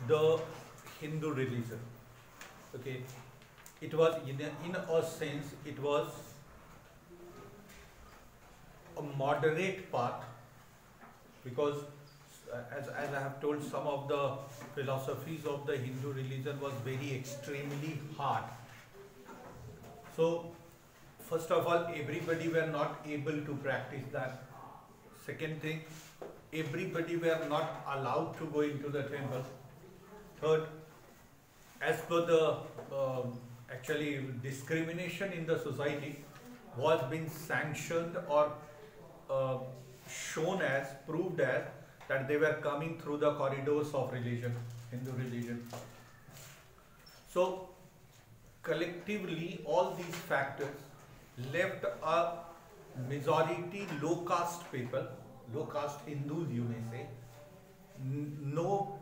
the Hindu religion. Okay, it was in a sense it was a moderate path, because as I have told, some of the philosophies of the Hindu religion was very extremely hard. So first of all, everybody were not able to practice that. Second thing, everybody were not allowed to go into the temple. Third, as per the actually discrimination in the society was being sanctioned or shown as, proved as, that they were coming through the corridors of religion, Hindu religion. So collectively all these factors left a majority low caste people, low caste Hindus you may say, no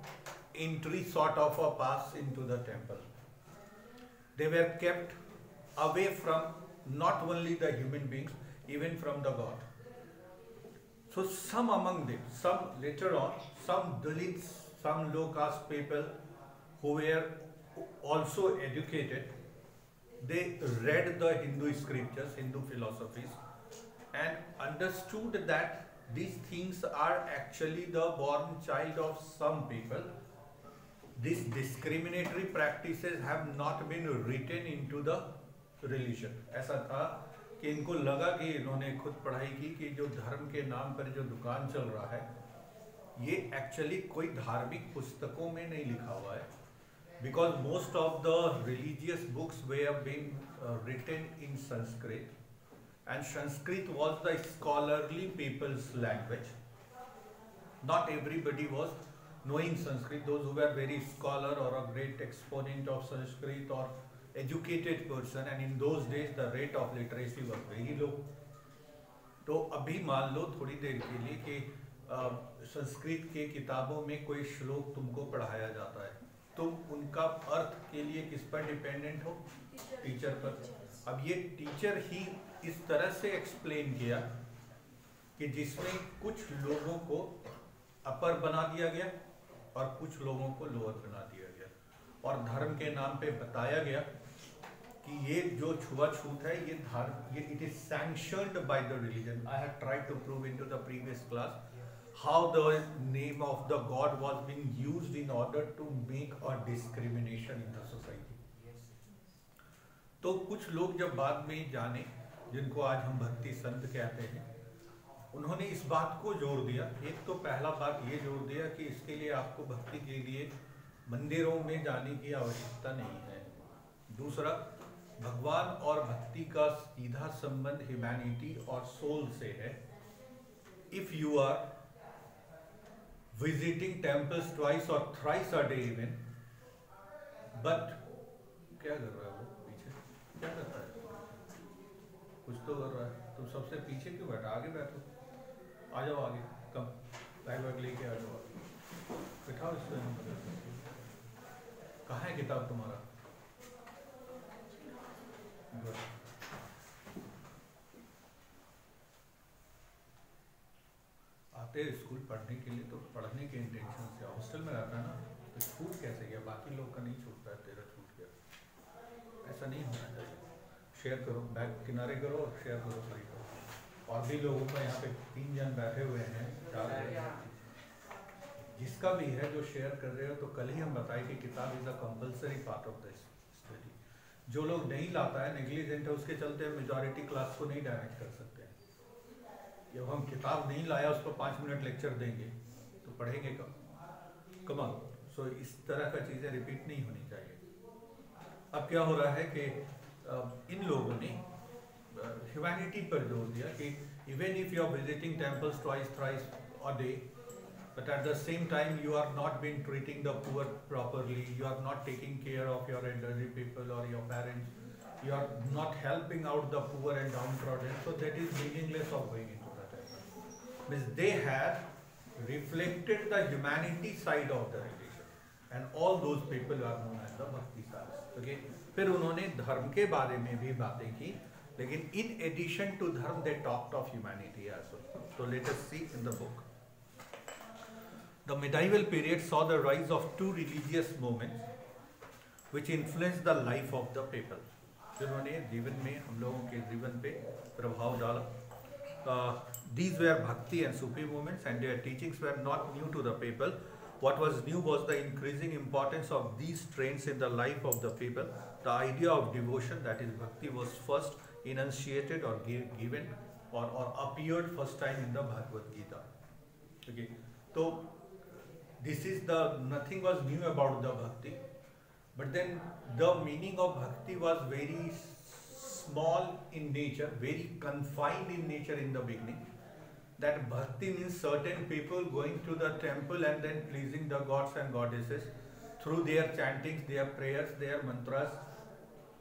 entry sort of a pass into the temple. They were kept away from not only the human beings, even from the God. So some among them, some later on, some Dalits, some low caste people who were also educated, they read the Hindu scriptures, Hindu philosophies, and understood that these things are actually the born child of some people. These discriminatory practices have not been written into the religion. ऐसा था कि इनको लगा कि इन्होंने खुद पढ़ाई की कि जो धर्म के नाम पर जो दुकान चल रहा है ये एक्चुअली कोई धार्मिक पुस्तकों में नहीं लिखा हुआ है, because most of the religious books were being written in Sanskrit, and Sanskrit was the scholarly people's language. Not everybody was knowing Sanskrit. Those who were very scholar or a great exponent of Sanskrit or educated person, and in those days the rate of literacy was very low. तो अभी मान लो थोड़ी देर के लिए कि संस्कृत के किताबों में कोई श्लोक तुमको पढ़ाया जाता है, तुम उनका अर्थ के लिए किस पर डिपेंडेंट हो? टीचर पर। अब ये टीचर ही इस तरह से एक्सप्लेन किया कि जिसमें कुछ लोगों को अपर बना दिया गया और कुछ लोगों को लोअर बना दिया गया, और धर्म के नाम पे बताया गया कि ये जो छुआछूत है ये it is sanctioned by the religion. I have tried to prove in to the previous class how the name of the God was being used in order to make a discrimination in the society. तो कुछ लोग जब बाद में जाने, जिनको आज हम भक्ति संत कहते हैं, उन्होंने इस बात को जोड़ दिया. एक तो पहला बात ये जोड़ दिया कि इसके लिए आपको भक्ति के लिए मंदिरों में जाने की आवश्यकता नहीं है. दूसरा, भगवान और भक्ति का सीधा संबंध ह्यूमैनिटी और सोल से है. If you are visiting temples twice or thrice a day even, but क्या कर रहा है वो पीछे? क्या कर रहा है? कुछ तो कर रहा है. तुम सबसे पीछे क्यों बैठा? आगे बैठो. आ जाओ आगे. कम बैग लेके आ जाओ. बैठाओ इसको. कहाँ है किताब तुम्हारा? आते स्कूल पढ़ने के लिए तो पढ़ने के इंटेंशन से. हॉस्टल में रहता है ना, तो छूट कैसे गया? बाकी लोग का नहीं छूटता है, तेरा छूट गया. ऐसा नहीं होना चाहिए. शेयर करो, बैग किनारे करो और शेयर करो सही करो. और भी लोगों का यहाँ पे 3 जन बैठे हुए हैं, 4 जिसका भी है जो शेयर कर रहे हो, तो कल ही हम बताए कि किताब is a compulsory part of the study. जो लोग नहीं लाता है, नेग्लिजेंट है, उसके चलते मेजॉरिटी क्लास को नहीं डैमेज कर सकते हैं. जब हम किताब नहीं लाया उस पर 5 मिनट लेक्चर देंगे तो पढ़ेंगे कब? कमाल. सो इस तरह का चीज़ें रिपीट नहीं होनी चाहिए. अब क्या हो रहा है कि इन लोगों ने ह्यूमैनिटी पर जोर दिया कि even if you are visiting temples twice thrice a day, but at the same time you are not been treating the poor properly, you are not taking care of your elderly people or your parents, you are not helping out the poor and downtrodden, so that is meaningless of going into that. Means they have reflected the humanity side of the religion, and all those people are known as the bhakti science. Okay? फिर उन्होंने धर्म के बारे में भी बातें की, लेकिन in addition to धर्म they talked of humanity as well. So let us see in the book. The medieval period saw the rise of two religious movements which influenced the life of the people, जिन्होंने जीवन में हम लोगों के जीवन पे प्रभाव डाला. These were Bhakti and Sufi movements, and their teachings were not new to the people. What was new was the increasing importance of these trends in the life of the people. The idea of devotion, that is Bhakti, was first enunciated or given or appeared first time in the Bhagavad Gita. Okay, so this is nothing was new about the Bhakti, but then the meaning of Bhakti was very small in nature, very confined in nature in the beginning. That Bhakti means certain people going to the temple and then pleasing the gods and goddesses through their chantings, their prayers, their mantras,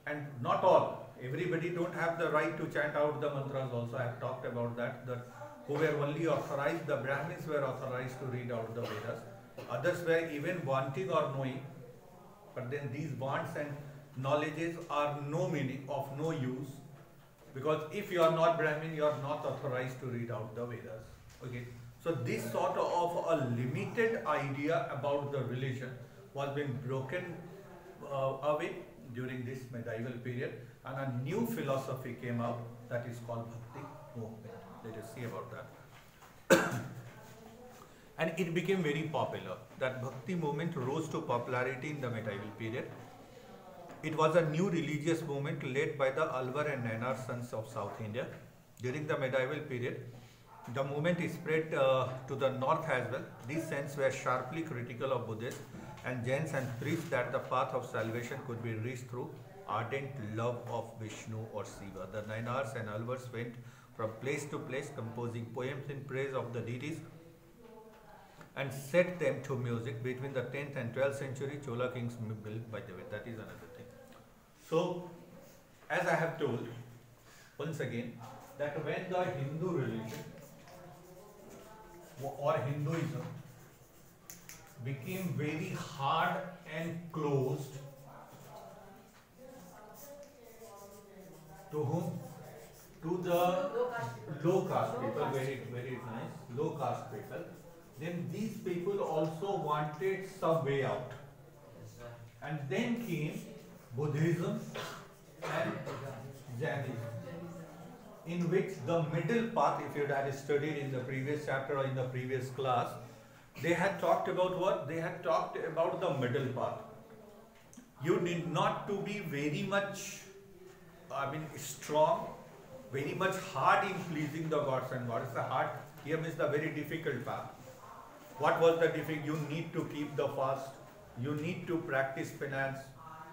and not all. Everybody don't have the right to chant out the mantras also. I have talked about that. That who were only authorized, the Brahmins were authorized to read out the Vedas. Others were even wanting or knowing, but then these wants and knowledges are no meaning, of no use, because if you are not Brahmin, you are not authorized to read out the Vedas. Okay, so this sort of a limited idea about the religion was being broken away during this medieval period, and a new philosophy came out that is called Bhakti movement. Let us see about that. And it became very popular. That Bhakti movement rose to popularity in the medieval period. It was a new religious movement led by the Alvar and Nainar sons of South India. During the medieval period, the movement spread to the north as well. These saints were sharply critical of Buddhists and Jains and preached that the path of salvation could be reached through ardent love of Vishnu or Shiva. The Nainars and Alvars went from place to place composing poems in praise of the deities and set them to music. Between the 10th and 12th century, Chola kings built, by the way, that is another thing. So, as I have told, once again, that when the Hindu religion or Hinduism became very hard and closed, to whom? To the low caste people, very, very nice, low caste people. Then these people also wanted some way out. And then came Buddhism and Jainism, in which the middle path, if you had studied in the previous chapter or in the previous class, they had talked about what? They had talked about the middle path. You need not to be very much, strong, very much hard in pleasing the gods and goddesses. The hard here means the very difficult path. What was the difficult? You need to keep the fast. You need to practice penance.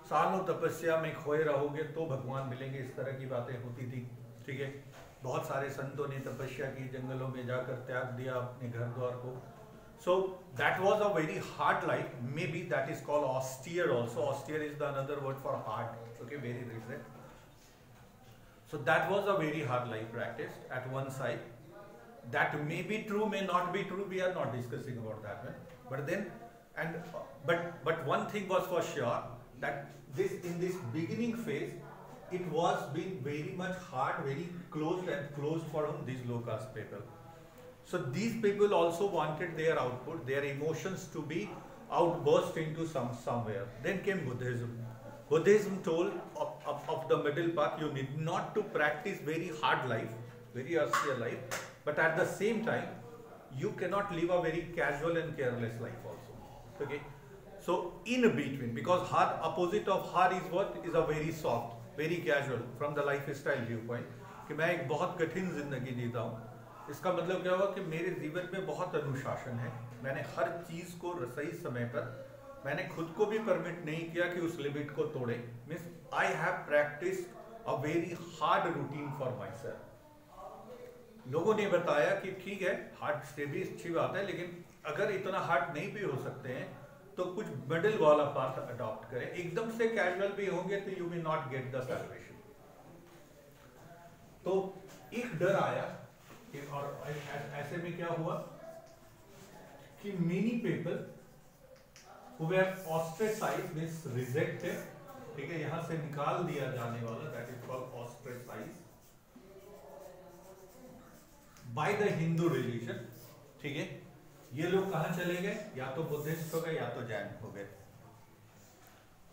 सालों तपस्या में खोए रहोगे तो भगवान मिलेंगे, इस तरह की बातें होती थी. ठीक है, बहुत सारे संतों ने तपस्या की, जंगलों में जाकर त्याग दिया अपने घर द्वार को. So that was a very hard life. Maybe that is called austere also. Austere is the another word for hard. Okay, very different. So that was a very hard life practiced at one side. That may be true, may not be true. We are not discussing about that one. But then, but one thing was for sure, that in this beginning phase, it was being very much hard, very closed for these low caste people. So these people also wanted their output, their emotions to be outburst into somewhere. Then came Buddhism. Buddhism told of the middle path, you need not to practice very hard life, very austere life, but at the same time, you cannot live a very casual and careless life also. Okay. So in between, because hard, opposite of hard is what? Is a very soft, very casual from the lifestyle viewpoint. कि मैं एक बहुत कठिन जिंदगी जीता हूँ. इसका मतलब क्या हुआ कि मेरे जीवन में बहुत अनुशासन है. मैंने हर चीज को सही समय पर, मैंने खुद को भी परमिट नहीं किया कि उस लिमिट को तोड़े. Means I have practised a very hard routine for my self. लोगों ने बताया कि ठीक है, हार्ड से भी अच्छी बात है, लेकिन अगर इतना हार्ड नहीं भी हो सकते हैं तो कुछ मिडिल वाला पाथ अडॉप्ट करें. एकदम से कैजुअल भी होंगे तो you will not get the salvation. तो एक डर आया कि, और ऐसे में क्या हुआ कि many people who were ostracized means rejected. ठीक है, यहां से निकाल दिया जाने वाला, that is called ostracized by the Hindu religion. ठीक है, ये लोग कहाँ चले गए, या तो बुद्धिस्ट हो गए या तो जैन हो गए।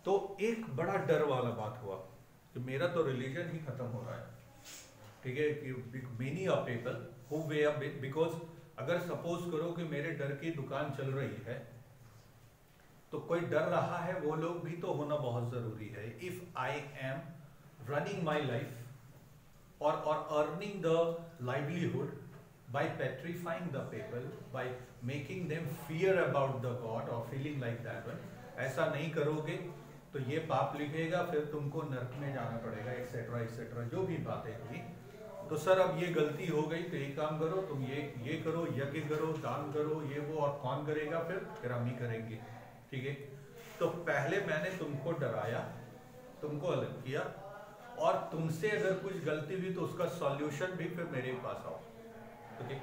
तो एक बड़ा डर वाला बात हुआ कि मेरा तो रिलीजन ही खत्म हो रहा है, ठीक है। Many of people who way up, because अगर सपोज करो कि मेरे डर की दुकान चल रही है तो कोई डर रहा है, वो लोग भी तो होना बहुत जरूरी है। If I am running my life और earning the livelihood by petrifying the people, by making them fear about the God or feeling like that one, ऐसा नहीं करोगे तो ये पाप लिखेगा, फिर तुमको नरक में जाना पड़ेगा, एक्सेट्रा एक्सेट्रा जो भी बातें हुई। तो सर अब ये गलती हो गई तो एक काम करो, तुम ये करो, यज्ञ करो, दान करो, ये वो, और कौन करेगा, फिर हम ही करेंगे, ठीक है। तो पहले मैंने तुमको डराया, तुमको अलग किया, और तुमसे अगर कुछ गलती हुई तो उसका सॉल्यूशन भी फिर मेरे पास आओ, ओके।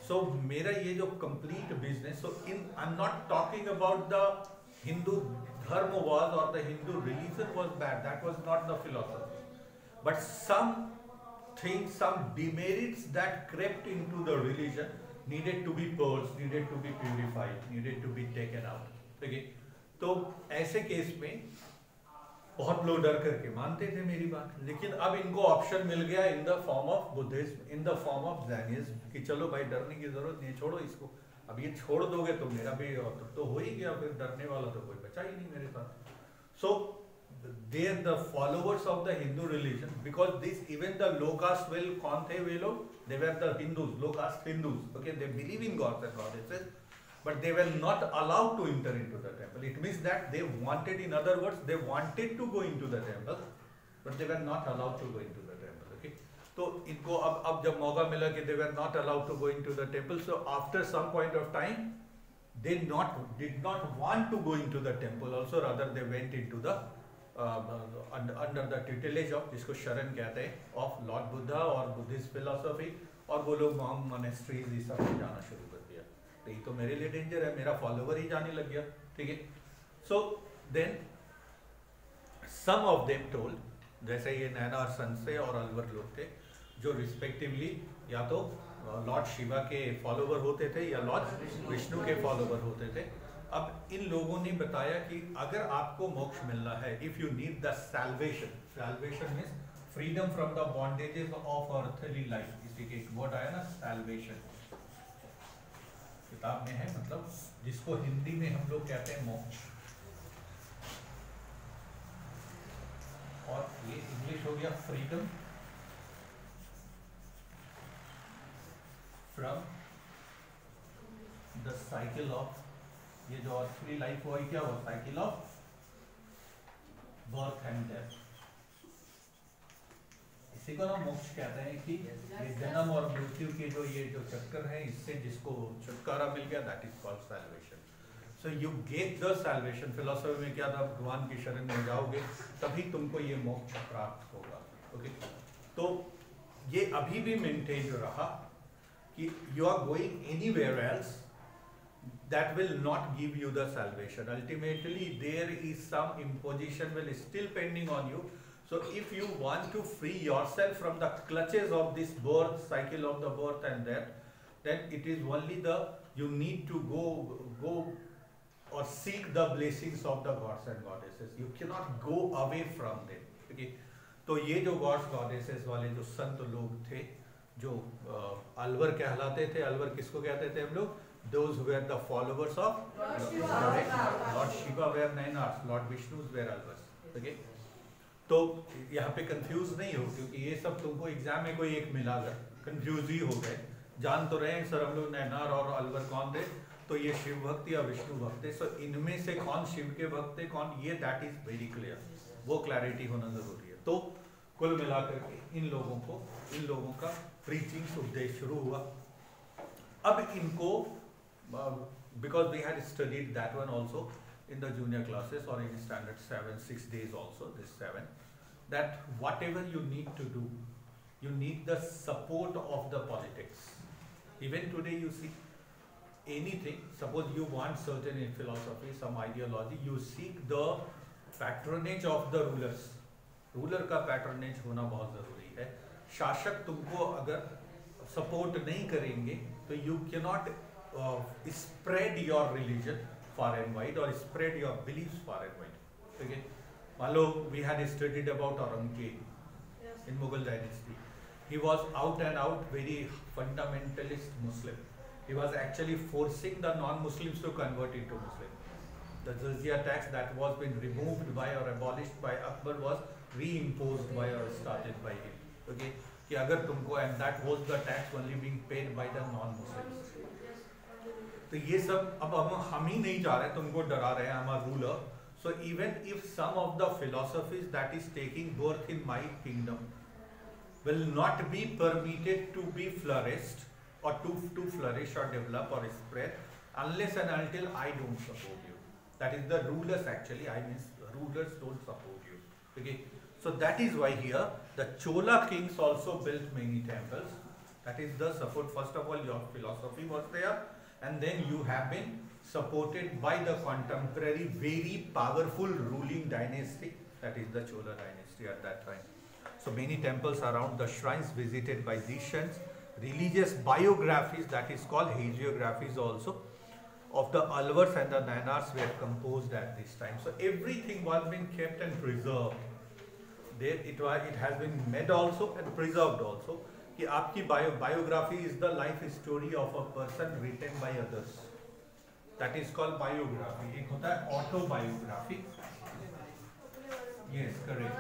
सो मेरा ये जो complete business, so I am not talking about the Hindu dharma was or the Hindu religion was bad, that was not the philosophy, but some things, some demerits that crept into the religion needed to be purged, needed to be purified, needed to be taken out, okay। तो ऐसे case में बहुत लोग डर करके मानते थे मेरी बात, लेकिन अब इनको ऑप्शन मिल गया in the form of Buddhism, in the form of Jainism, कि चलो भाई डरने की जरूरत नहीं, छोड़ो इसको। अब ये छोड़ दोगे तो मेरा भी तो हो ही गया, फिर डरने वाला तो कोई बचा ही नहीं मेरे साथ। सो they are the followers of the Hindu religion, because this, even the low caste, will कौन थे वे लोग, they were the Hindus, low caste Hindus, okay, they believe in gods and goddesses, but they were not allowed to enter into the temple. It means that they wanted, in other words, they wanted to go into the temple, but they were not allowed to go into the temple, okay। तो इनको अब जब मौका मिला कि they were not allowed to go into the temple, so after some point of time they did not want to go into the temple also, rather they went into the under the tutelage of, जिसको शरण कहते हैं, of Lord Buddha और Buddhist philosophy, और वो लोग monasteries ये सब में जाना शुरू कर दिया। तो ये तो मेरे लिए डेंजर है, मेरा फॉलोवर ही जाने लग गया, ठीक है। So then some of them told, जैसे ये नैना और संसे और अलवर लोग थे, जो रिस्पेक्टिवली या तो लॉर्ड शिवा के फॉलोवर होते थे या लॉर्ड विष्णु के फॉलोवर होते थे। अब इन लोगों ने बताया कि अगर आपको मोक्ष मिलना है, if you need the salvation, salvation means freedom from the bondages of earthly life, इसी के एक वर्ड आया ना सैल्वेशन, किताब में है, मतलब जिसको हिंदी में हम लोग कहते हैं मोक्ष, और ये इंग्लिश हो गया freedom from the cycle of, ये जो अर्थली लाइफ हुआ क्या हुआ, cycle of birth and death, इसी को ना मोक्ष कहते हैं कि ये जन्म और मृत्यु के जो ये जो चक्कर है, इससे जिसको छुटकारा मिल गया, that is called salvation. So you get the salvation. Philosophy में क्या था, भगवान की शरण में जाओगे तभी तुमको ये मोक्ष प्राप्त होगा, ओके। तो ये अभी भी मेंटेन रहा कि you are going anywhere else, that will not give you the salvation. Ultimately there is some imposition will still pending on you. So if you want to free yourself from the clutches of this birth cycle of the birth and death, then it is only you need to go or seek the blessings of the gods and goddesses. You cannot go away from them, okay। तो ये जो gods goddesses वाले जो संत लोग थे, जो अलवर कहलाते थे, अलवर किसको कहते थे हम लोग, those who were the followers of Lord Shiva were Nainars, Lord Vishnu's were Alvars, okay। तो यहाँ पे कंफ्यूज नहीं हो, क्योंकि ये सब तुमको एग्जाम में कोई एक मिला कर कंफ्यूज ही हो गए, जान तो रहे हैं सर हम लोग नैनार और अलवर कौन थे, तो ये शिव भक्त या विष्णु भक्त थे। सो इनमें से कौन शिव के भक्त थे, कौन, ये दैट इज वेरी क्लियर, वो क्लैरिटी होना जरूरी है। तो कुल मिलाकर के इन लोगों का प्रीचिंग उपदेश शुरू हुआ। अब इनको because we had studied that one also in the junior classes or in standard 7-6 days also, this 7, that whatever you need to do, you need the support of the politics. Even today you see anything, suppose you want certain in philosophy, some ideology, you seek the patronage of the rulers. Ruler का patronage होना बहुत जरूरी है। शासक तुमको अगर support नहीं करेंगे तो you cannot spread your religion far and wide or spread your beliefs far and wide. Okay, मान लो we had studied about Aurangzeb in Mughal dynasty. He was out and out very fundamentalist Muslim. He was actually forcing the non-Muslims to convert into Muslim. The jizya tax that was been removed by or abolished by Akbar was reimposed by or started by him. Okay, कि अगर तुमको, and that was the tax only being paid by the non-Muslims. तो ये सब अब हम ही नहीं जा रहे, तुमको डरा रहे हैं, I'm a ruler. So even if some of the philosophies that is taking birth in my kingdom will not be permitted to be flourished or to flourish or develop or spread unless and until I don't support you. That is the rulers actually, I mean rulers don't support you. Okay, so that is why here the Chola kings also built many temples. That is the support. First of all, your philosophy was there, and then you have been supported by the contemporary very powerful ruling dynasty, that is the Chola dynasty at that time. So many temples around the shrines visited by these saints, religious biographies, that is called hagiographies also, of the Alvars and the Nayanars were composed at this time. So everything was being kept and preserved. There it has been made also and preserved also. कि आपकी biography is the life story of a person written by others. That is called biography. एक होता है autobiography. Yes, correct.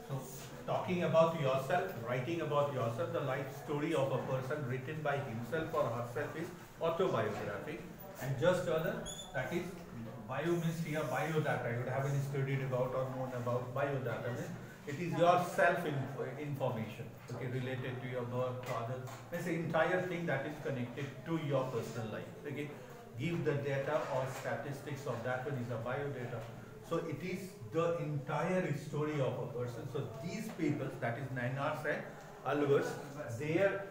So talking about yourself, writing about yourself, the life story of a person written by himself or herself is autobiography. And just other, that is bio means here biodata. You would have been studied about or known about biodata. It is your self-information, okay, related to your birth, father. It's the entire thing that is connected to your personal life. Okay, give the data or statistics of that one is a biodata. So it is the entire story of a person. So these people, that is Nayanars and Alvars, their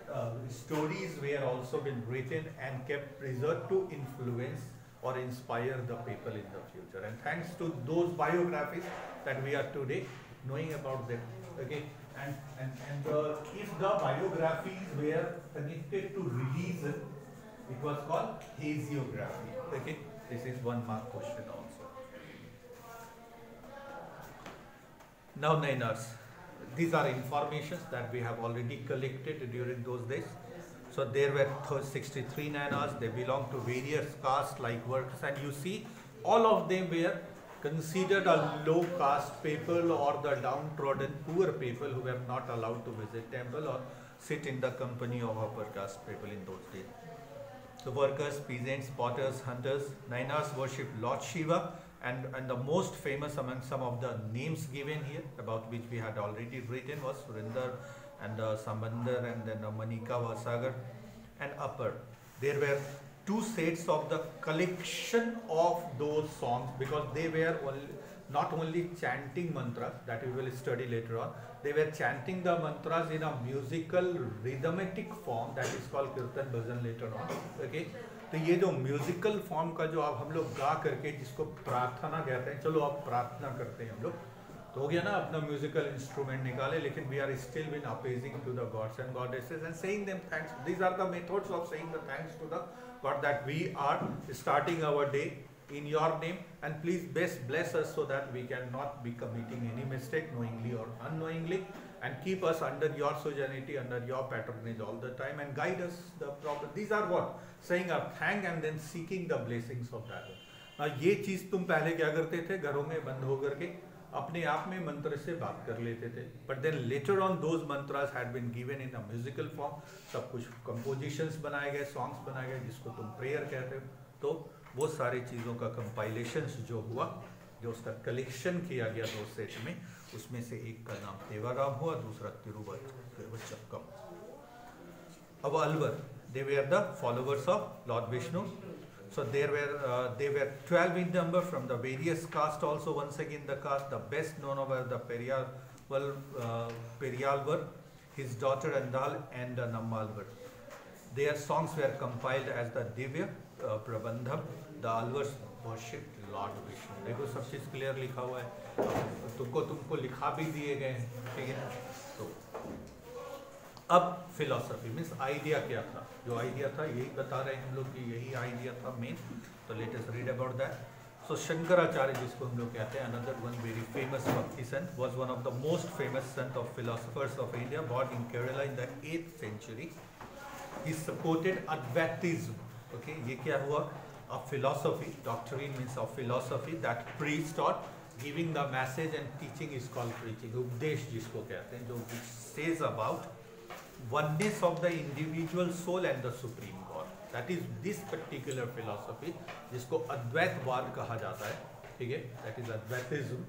stories were also been written and kept preserved to influence or inspire the people in the future. And thanks to those biographies that we are today knowing about them. Okay, and if the biographies were connected to religion, it was called hagiography. Okay, this is one mark question also. Now Nayanars, these are informations that we have already collected during those days. So there were 63 Nayanars. They belong to various castes like workers, and you see all of them were considered a low caste people or the downtrodden poor people who were not allowed to visit temple or sit in the company of upper caste people in those days. The workers, peasants, potters, hunters, Nayanars worship Lord Shiva, and the most famous among some of the names given here, about which we had already written, was Surinder and Sambandar and then Manika Vasagar and Upper. There were two sets of the collection of those songs, because they were not only chanting mantras that we will study later on, they were chanting the mantras in a musical rhythmic form that is called Kirtan Bhajan later on. Okay, तो ये जो musical form का जो अब हम लोग गा करके जिसको प्रार्थना कहते हैं, चलो अब प्रार्थना करते हैं हम लोग, तो हो गया ना, अपना म्यूजिकल इंस्ट्रूमेंट निकाले, लेकिन we are still been appeasing to the gods and goddesses and saying them thanks. These are the methods of saying the thanks to the god that we are starting our day in your name, and please best bless us so that we cannot be committing any mistake knowingly or unknowingly, and keep us under your sovereignty, under your patronage all the time, and guide us the proper. These are what saying a thank and then seeking the blessings of that. Now ये चीज तुम पहले क्या करते थे, घरों में बंद होकर के अपने आप में मंत्र से बात कर लेते थे, but then later on those mantras had been given in a musical form. सब कुछ compositions बनाए गए, songs बनाए गए, जिसको तुम prayer कहते हो. तो वो सारी चीज़ों का कंपाइलेशंस जो हुआ, जो उसका कलेक्शन किया गया दो सेट में, उसमें से एक का नाम देवाराम हुआ, दूसरा तिरुवच्चक्कम. अब Alwar, they were the followers of Lord Vishnu. So they were 12 in number from the various caste also. Once again the caste, the best known were the Periyalvar, his daughter Andal, and Nammalvar. Their songs were compiled as the Divya Prabandham. The Alvars worshipped Lord Vishnu. देखो सब चीज़ clear लिखा हुआ है, तुमको लिखा भी दिए गए हैं, ठीक है. तो अब फिलोसफी मीन्स आइडिया क्या था, जो आइडिया था यही बता रहे हैं हम लोग कि यही आइडिया था मेन. तो let us read about that. So Shankaracharya, जिसको हम लोग कहते हैं, another one very famous Bhakti sant, was one of the most famous sant of philosophers of India, born in Kerala in the 8th century. He supported Advaitism. Okay, ये क्या हुआ? A philosophy, doctrine means of philosophy that preached or giving the message and teaching is called preaching. उपदेश जिसको कहते हैं, जो says about oneness of the individual soul and the supreme God. That is this particular philosophy, जिसको अद्वैतवाद कहा जाता है, ठीक है? That is Advaitism,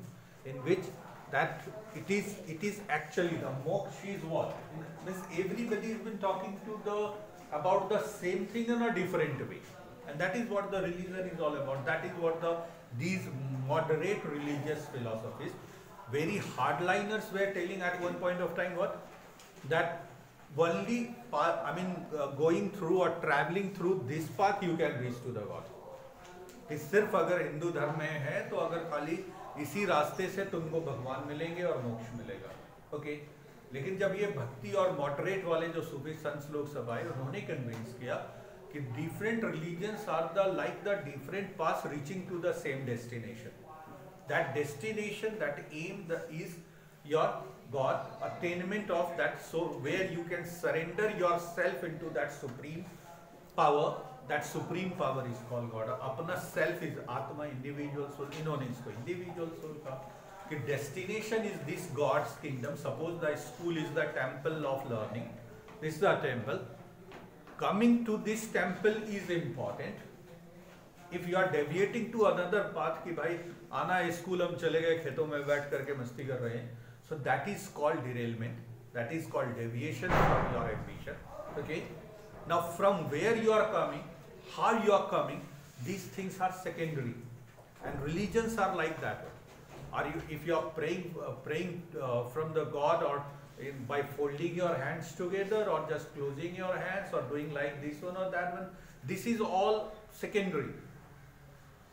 in which that it is actually the moksha is what? Means everybody has been talking to about the same thing in a different way, and that is what the religion is all about. That is what these moderate religious philosophies, very hardliners were telling at one point of time what? That only going through or traveling through this path you can reach to the God. कि सिर्फ अगर हिंदू धर्म में है तो अगर खाली इसी रास्ते से तुमको भगवान मिलेंगे और मोक्ष मिलेगा. ओके, लेकिन जब ये भक्ति और मॉडरेट वाले जो सूफी संत लोग सब आए, उन्होंने कन्विंस किया कि different religions are the like the different paths reaching to the same destination. That destination, that aim is your God, attainment of that soul, where you can surrender yourself into that supreme power. That supreme power is called God. अपना self is आत्मा, individual soul. इन्होंने इसको individual soul का कि destination is this God's kingdom. Suppose the school is the temple of learning. This is the temple. Coming to this temple is important. If you are deviating to another path कि भाई आना है school, हम चले गए खेतों में बैठ करके मस्ती कर रहे हैं, so that is called derailment. That is called deviation from your ambition. Okay. Now from where you are coming, how you are coming, these things are secondary, and religions are like that. Are you, if you are praying from the God, or by folding your hands together, or just closing your hands, or doing like this one or that one, this is all secondary.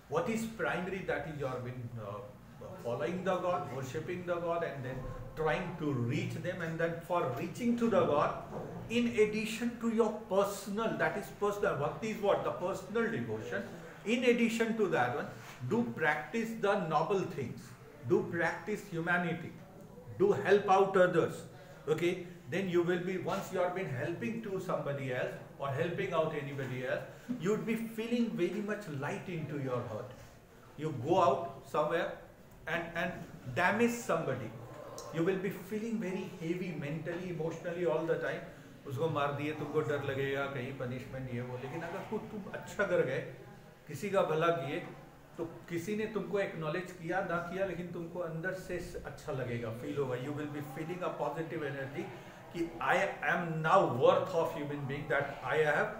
What is primary? That is you are been following the God, worshipping the God, and then trying to reach them. And then for reaching to the God, in addition to your personal, that is personal, bhakti is what? The personal devotion. In addition to that one, do practice the noble things, do practice humanity, do help out others. Okay, then you will be, once you have been helping to somebody else or helping out anybody else, you would be feeling very much light into your heart. You go out somewhere and damage somebody, you will be feeling very heavy mentally, emotionally all the time. उसको मार दिए, तुमको डर लगेगा कहीं punishment ये वो. लेकिन अगर कुछ तुम अच्छा कर गए, किसी का भला किए, तो किसी ने तुमको एक्नॉलेज किया ना किया, लेकिन तुमको अंदर से अच्छा लगेगा, फील होगा. You will be feeling a positive energy कि I am now worth of human being, that I have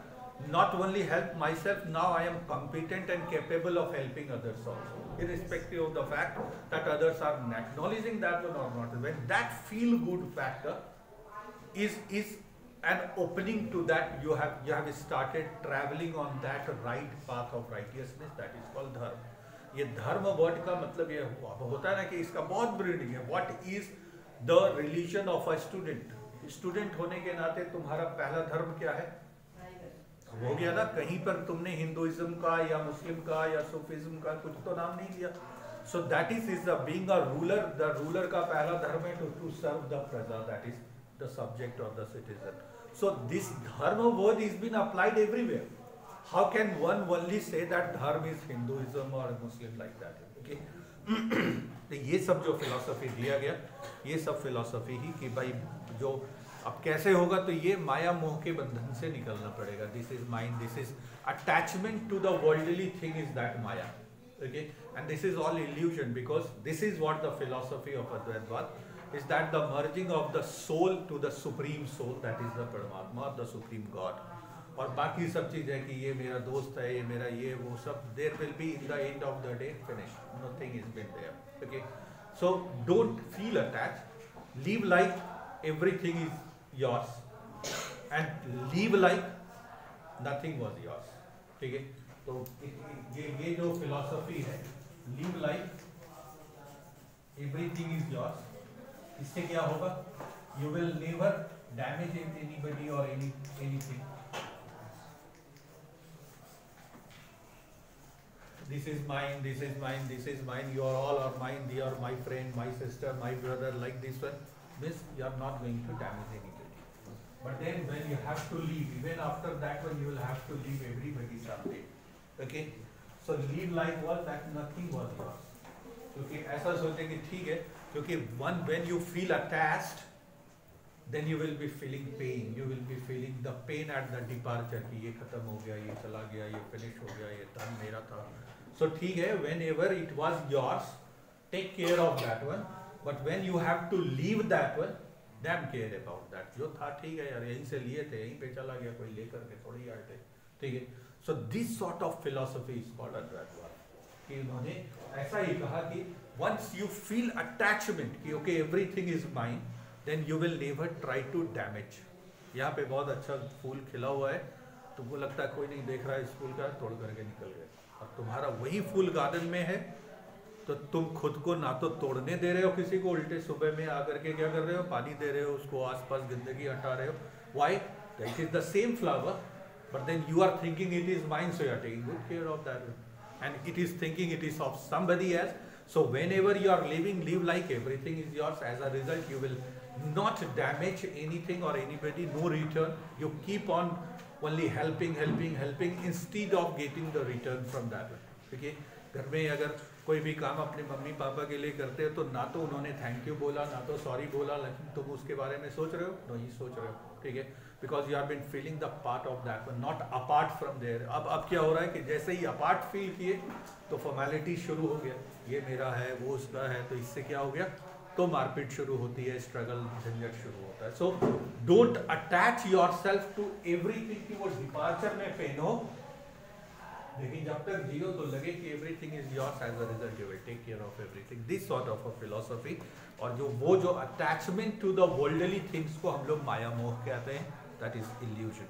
not only help myself, now I am competent and capable of helping others also, irrespective of the fact that others are acknowledging that one or not. When that feel good factor is an opening to that, you have started traveling on that right path of righteousness. That is called dharma. ये धर्म word का मतलब ये होता है ना कि इसका बहुत ब्रीडिंग है. What is the religion of a student? Student होने के नाते तुम्हारा पहला धर्म क्या है? हो गया ना, कहीं पर तुमने हिंदुइज्म का या मुस्लिम का या सूफिज्म का कुछ तो नाम नहीं दिया. So that is the being a ruler. The ruler का पहला धर्म है to serve the praja, that is the subject of the citizen. So this dharma word is been applied everywhere. How can one only say that dharma is Hinduism और Muslim like that? Okay, तो ये सब जो philosophy दिया गया, ये सब फिलॉसफी ही कि भाई जो अब कैसे होगा, तो ये माया मोह के बंधन से निकलना पड़ेगा. This is mind, this is attachment to the worldly thing is that maya. Okay, and this is all illusion, because this is what the philosophy of Advaitavad is, that the merging of the soul to the supreme soul, that is the Paramatma, the supreme god. और बाकी सब चीज है कि ये मेरा दोस्त है, ये मेरा ये वो सब, there will be in the end of the day finish, nothing is been there. Okay, so don't feel attached, live like everything is yours and live like nothing was yours. ठीक है, तो ये जो फिलॉसफी है, live like everything is yours, इससे क्या होगा? You will never damaging anybody or anything. This is mine, this is mine, this is mine, you are all are mine, they are my friend, my sister, my brother, like this one. Means you are not going to damage anybody. But then when you have to leave, even after that one you will have to leave everybody someday. Okay? So leave like was that nothing was yours. क्योंकि ऐसा सोचेंगे ठीक है, क्योंकि when you feel attached, then you will be feeling pain, you will be feeling the pain at the departure कि ये खत्म हो गया, ये चला गया, ये finish हो गया, ये था मेरा था. So ठीक है, whenever it was yours, take care of that one. But when you have to leave that one, damn care about that. जो था ठीक है यार, यहीं से लिए थे, यहीं पे चला गया, कोई लेकर के थोड़ी आए थे, ठीक है. So this sort of philosophy is called Advaita. कि उन्होंने ऐसा ही कहा कि once you feel attachment कि okay everything is mine, then you will never try to damage. यहाँ पे बहुत अच्छा फूल खिला हुआ है, तुमको लगता है कोई नहीं देख रहा है इस फूल का, तोड़ करके निकल गए. और तुम्हारा वही फूल गार्डन में है, तो तुम खुद को ना तो तोड़ने दे रहे हो किसी को, उल्टे सुबह में आकर के क्या कर रहे हो, पानी दे रहे हो उसको, आसपास गंदगी हटा रहे हो. Why? It is the same flower, but then you are thinking it is mine, so you are taking good care of that one. And it is thinking it is of somebody else. So whenever you are living, live like everything is yours. As a result, you will not damage anything or anybody, no return. You keep on only helping instead of getting the return from that one. Okay? घर में अगर कोई भी काम अपने mummy papa के लिए करते हो, तो ना तो उन्होंने थैंक यू बोला, ना तो सॉरी बोला, लेकिन तुम उसके बारे में सोच रहे हो, नहीं सोच रहे हो, ठीक है. Because you have been feeling the part of that one, not apart from there. अब क्या हो रहा है कि जैसे ही अपार्ट फील किए तो फॉर्मेलिटी शुरू हो गया, ये मेरा है वो उसका है, तो इससे क्या हो गया, तो मारपीट शुरू होती है, स्ट्रगल झंझट शुरू होता है. So don't attach yourself to everything कि वो डिपार्चर में पेन हो, लेकिन जब तक जियो तो लगे कि everything is yours, as a result you will take care of everything. This sort of a philosophy. और जो attachment to the worldly things को हम लोग माया मोह कहते हैं, that is illusion.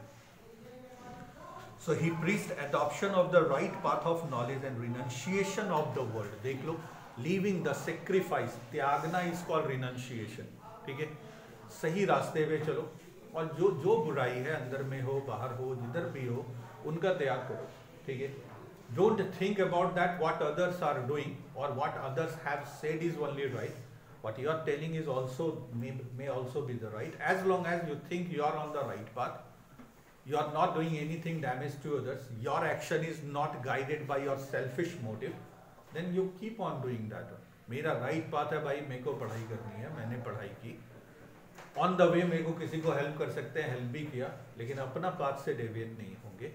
So he preached adoption of the right path of knowledge and renunciation of the world. देख लो, लीविंग द सेक्रीफाइस, त्यागना इज कॉल्ड रिनंशिएशन. ठीक है, सही रास्ते पे चलो, और जो बुराई है अंदर में हो, बाहर हो, जिधर भी हो, उनका त्याग करो. ठीक है, don't think about that what others are doing और what others have said is only right. What you are telling is also may also be the right, as long as you think you are on the right path. You are not doing anything damage to others, your action is not guided by your selfish motive, then you keep on doing that. मेरा right path है भाई, मेरे को पढ़ाई करनी है, मैंने पढ़ाई की, on the way मेरे को किसी को help कर सकते हैं, help भी किया, लेकिन अपना path से deviate नहीं होंगे.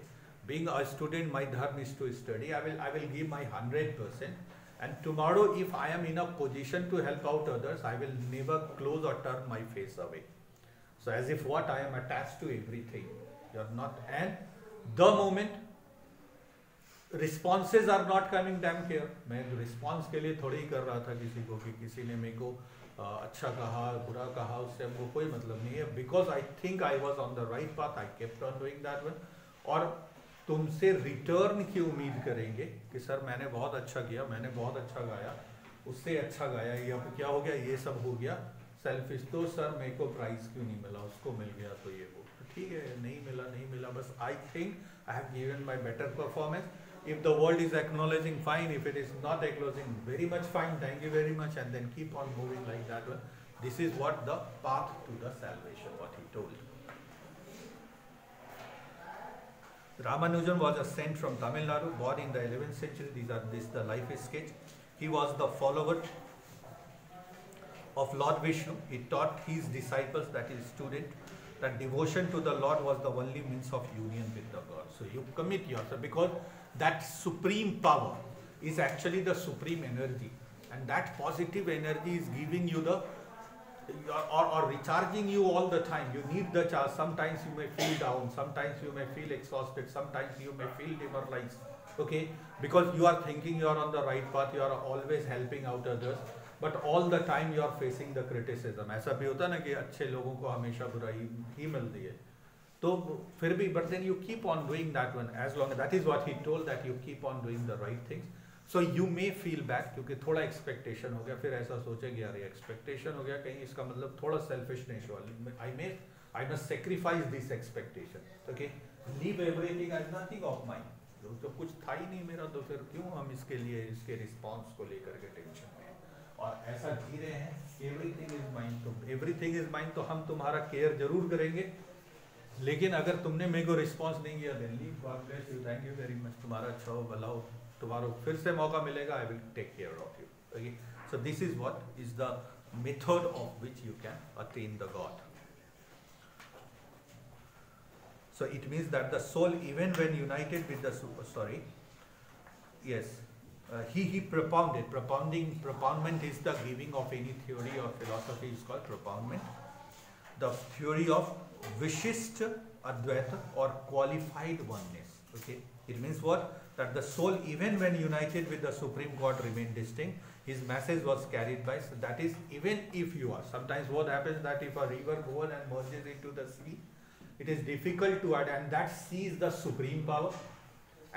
Being a student, my dharma is to study. I will give my 100%, and tomorrow if I am in a position to help out others, I will never close or turn my face away. So as if what, I am attached to everything. You are not, and the moment responses are not coming, damn care. मैं response के लिए थोड़ी ही कर रहा था किसी को, कि किसी ने मेरे को अच्छा कहा, बुरा कहा, उससे हमको कोई मतलब नहीं है. Because I think I was on the right path, I kept on doing that one. और तुमसे रिटर्न की उम्मीद करेंगे कि सर मैंने बहुत अच्छा किया, मैंने बहुत अच्छा गाया, उससे अच्छा गाया, ये क्या हो गया, ये सब हो गया सेल्फिश. तो सर मेरे को प्राइज क्यों नहीं मिला, उसको मिल गया तो ये वो, ठीक है, नहीं मिला, बस I think I have given my better performance. If the world is acknowledging, fine. If it is not acknowledging, very much fine, thank you very much, and then keep on moving like that one. This is what the path to the salvation, what he told. Ramanujan was a saint from Tamil Nadu, born in the 11th century. This the life sketch. He was the follower of Lord Vishnu. He taught his disciples, that is student, that devotion to the Lord was the only means of union with the God. So you commit yourself, because that supreme power is actually the supreme energy, and that positive energy is giving you the or recharging you all the time. You need the charge. Sometimes you may feel down, sometimes you may feel exhausted, sometimes you may feel demoralized, okay, because you are thinking you are on the right path, you are always helping out others, but all the time you are facing the criticism. ऐसा भी होता है ना कि अच्छे लोगों को हमेशा बुराई ही मिलती है, तो फिर भी, but then you keep on doing that one, as long as that is what he told, that you keep on doing the right things. So you may feel bad, क्योंकि थोड़ा एक्सपेक्टेशन हो गया, फिर ऐसा सोचेंगे यार ये एक्सपेक्टेशन हो गया, कहीं इसका मतलब थोड़ा सेल्फिशनेस हुआ. I may I must sacrifice this expectation. Okay, leave everything as nothing of mine. तो कुछ था ही नहीं मेरा, तो फिर क्यों हम इसके लिए इसके रिस्पॉन्स को लेकर के टेंशन में हैं? और ऐसा जी रहे हैं एवरीथिंग इज माइन, तो एवरीथिंग इज माइन तो हम तुम्हारा केयर जरूर करेंगे, लेकिन अगर तुमने मेरे को रिस्पॉन्स नहीं किया then leave, God bless you, thank you very much, तुम्हारा अच्छा हो भला हो, तुम्हारा फिर से मौका मिलेगा, I will take care of you. Okay, so this is what is the method of which you can attain the God. So it means that the soul, even when united with the he propounded. Propoundment is the giving of any theory or philosophy is called propoundment. The theory of Vishishta Advaita or qualified oneness. Okay, it means what? That the soul, even when united with the Supreme God, remained distinct. His message was carried by. So that is, even if you are. Sometimes what happens that if a river goes and merges into the sea, it is difficult to add, and that sea is the supreme power,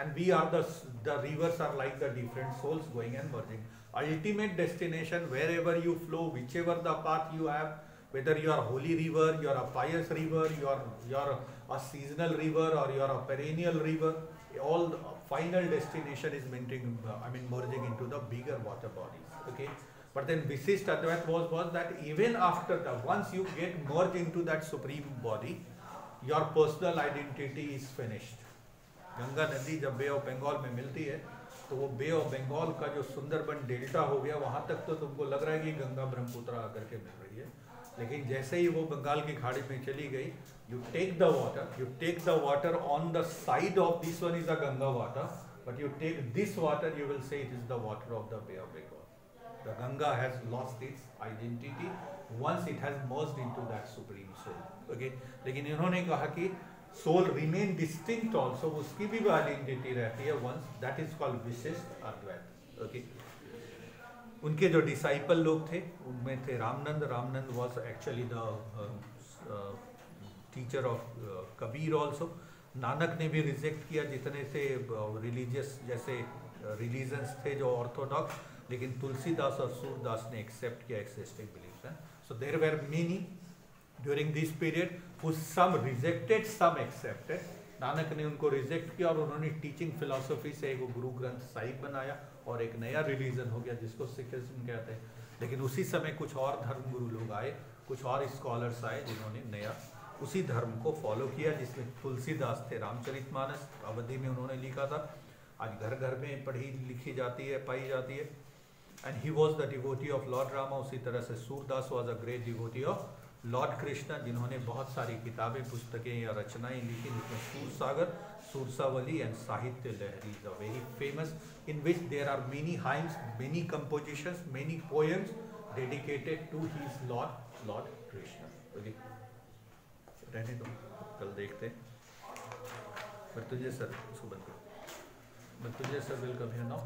and we are the rivers are like the different souls going and merging. Ultimate destination, wherever you flow, whichever the path you have, whether you are holy river, you are a pious river, you are a seasonal river, or you are a perennial river, all the final destination is merging into the bigger water bodies. Okay, but then Visishta Advaita was that even after the, once you get merged into that supreme body, your personal identity is finished. Ganga नदी जब बे of Bengal में मिलती है तो वो बे of Bengal का जो Sundarban delta हो गया, वहाँ तक तो तुमको लग रहा है कि गंगा ब्रह्मपुत्र आकर के मिल रही है, लेकिन जैसे ही वो बंगाल की खाड़ी में चली गई, you take the water on the side of this one is a Ganga water, but you take this water, you will say it is the water of the Bay of Bengal. The Ganga has lost its identity once it has merged into that supreme soul. Okay, लेकिन इन्होंने कहा कि soul remain distinct also, उसकी भी identity रहती है once, that is called विशिष्ट अद्वैत. Okay, उनके जो डिसाइपल लोग थे उनमें थे Ramanand was actually the teacher of Kabir also. Nanak ने भी रिजेक्ट किया जितने थे रिलीजियस जैसे रिलीजन्स थे जो ऑर्थोडॉक्स, लेकिन तुलसीदास और सूरदास ने एक्सेप्ट किया existing belief. So there were many during this period who some rejected, some accepted. Nanak ने उनको रिजेक्ट किया और उन्होंने टीचिंग फिलोसफी से एक गुरु ग्रंथ साहिब बनाया और एक नया रिलीजन हो गया जिसको सिखिज्म कहते हैं. लेकिन उसी समय कुछ और धर्म गुरु लोग आए, कुछ और स्कॉलर्स आए जिन्होंने नया उसी धर्म को फॉलो किया, जिसमें तुलसीदास थे रामचरितमानस अवधि में उन्होंने लिखा था, आज घर घर में पढ़ी लिखी जाती है, पाई जाती है. And he was the devotee of Lord Rama. उसी तरह से Surdas was a great devotee of Lord Krishna, जिन्होंने बहुत सारी किताबें पुस्तकें या रचनाएं लिखी, जिसमें Sursagar, Sursavali and Sahitya Lahari is a very famous, in which there are many hymns, many compositions, many poems dedicated to his lord Krishna. रहने दो, कल देखते. मृत्युंजय सर, उसको बंद करो. Mrityunjay sir will come here now.